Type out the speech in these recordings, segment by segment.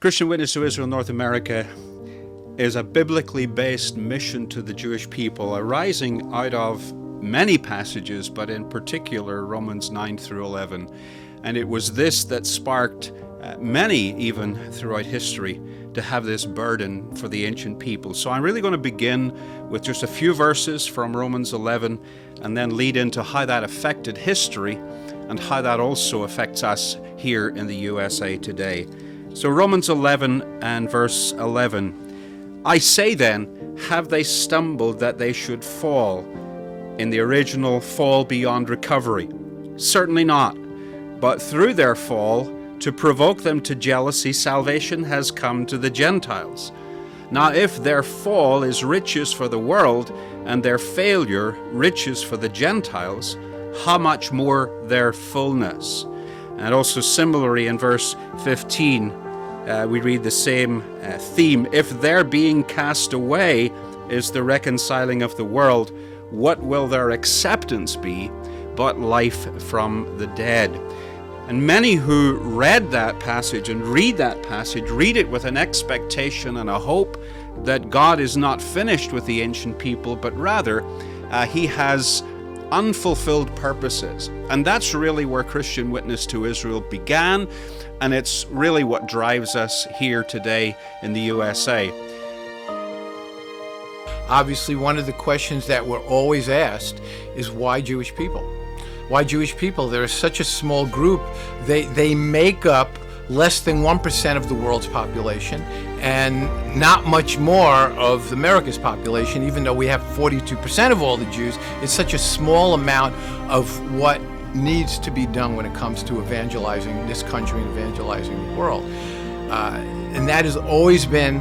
Christian Witness to Israel North America is a biblically based mission to the Jewish people, arising out of many passages, but in particular Romans 9 through 11. And it was this that sparked many, even throughout history, to have this burden for the ancient people. So I'm really going to begin with just a few verses from Romans 11 and then lead into how that affected history and how that also affects us here in the USA today. So Romans 11 and verse 11. I say then, have they stumbled that they should fall? In the original, fall beyond recovery. Certainly not. But through their fall, to provoke them to jealousy, salvation has come to the Gentiles. Now if their fall is riches for the world, and their failure riches for the Gentiles, how much more their fullness? And also similarly in verse 15, we read the same theme. If their being cast away is the reconciling of the world, what will their acceptance be but life from the dead? And many who read that passage and read that passage read it with an expectation and a hope that God is not finished with the ancient people, but rather He has unfulfilled purposes. And that's really where Christian Witness to Israel began, and it's really what drives us here today in the USA. Obviously, one of the questions that we're always asked is why Jewish people? Why Jewish people? They're such a small group. They make up less than 1% of the world's population and not much more of America's population, even though we have 42% of all the Jews. It's such a small amount of what needs to be done when it comes to evangelizing this country and evangelizing the world. And that has always been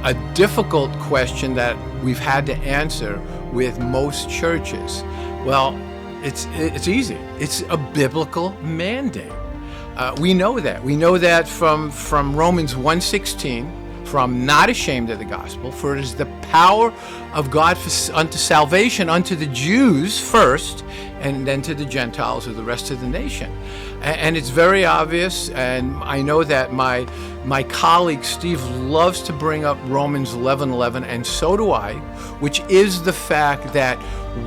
a difficult question that we've had to answer with most churches. Well, it's easy. It's a biblical mandate. We know that. We know that from Romans 1:16, from not ashamed of the gospel, for it is the power of God unto salvation unto the Jews first, and then to the Gentiles or the rest of the nation. And it's very obvious, and I know that my colleague Steve loves to bring up Romans 11:11, and so do I, which is the fact that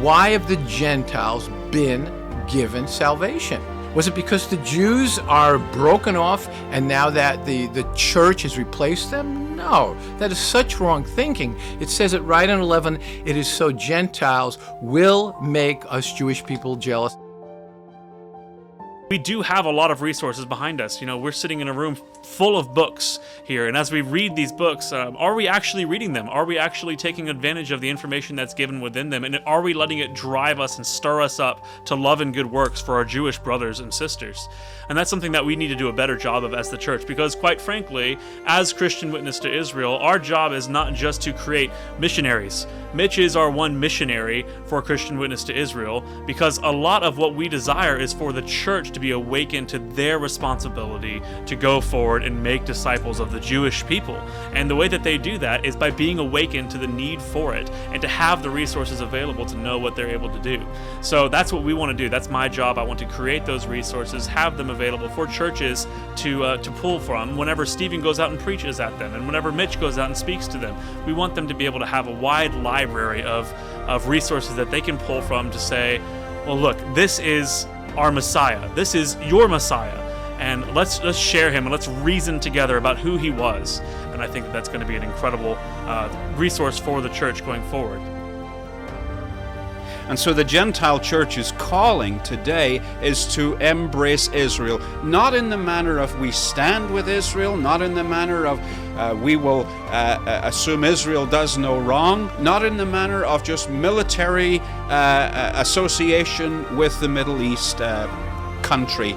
why have the Gentiles been given salvation? Was it because the Jews are broken off and now that the church has replaced them? No, that is such wrong thinking. It says it right in 11, it is so Gentiles will make us Jewish people jealous. We do have a lot of resources behind us. You know, we're sitting in a room full of books here, and as we read these books, are we actually reading them? Are we actually taking advantage of the information that's given within them? And are we letting it drive us and stir us up to love and good works for our Jewish brothers and sisters? And that's something that we need to do a better job of as the church, because quite frankly, as Christian Witness to Israel, our job is not just to create missionaries. Mitch is our one missionary for Christian Witness to Israel, because a lot of what we desire is for the church to be awakened to their responsibility to go forward and make disciples of the Jewish people. And the way that they do that is by being awakened to the need for it and to have the resources available to know what they're able to do. So that's what we want to do. That's my job. I want to create those resources, have them available for churches to pull from whenever Stephen goes out and preaches at them, and whenever Mitch goes out and speaks to them. We want them to be able to have a wide library of resources that they can pull from to say, well, look, this is our Messiah. This is your Messiah. And let's share him and let's reason together about who he was. And I think that that's going to be an incredible resource for the church going forward. And so the Gentile church's calling today is to embrace Israel, not in the manner of we stand with Israel, not in the manner of we will assume Israel does no wrong, not in the manner of just military association with the Middle East country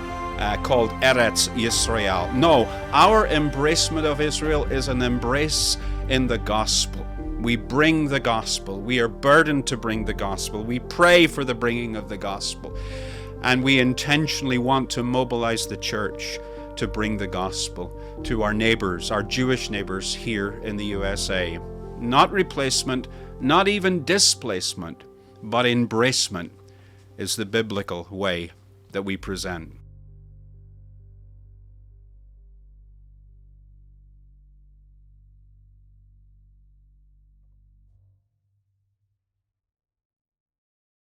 called Eretz Yisrael. No, our embracement of Israel is an embrace in the gospel. We bring the gospel. We are burdened to bring the gospel. We pray for the bringing of the gospel. And we intentionally want to mobilize the church to bring the gospel to our neighbors, our Jewish neighbors here in the USA. Not replacement, not even displacement, but embracement is the biblical way that we present.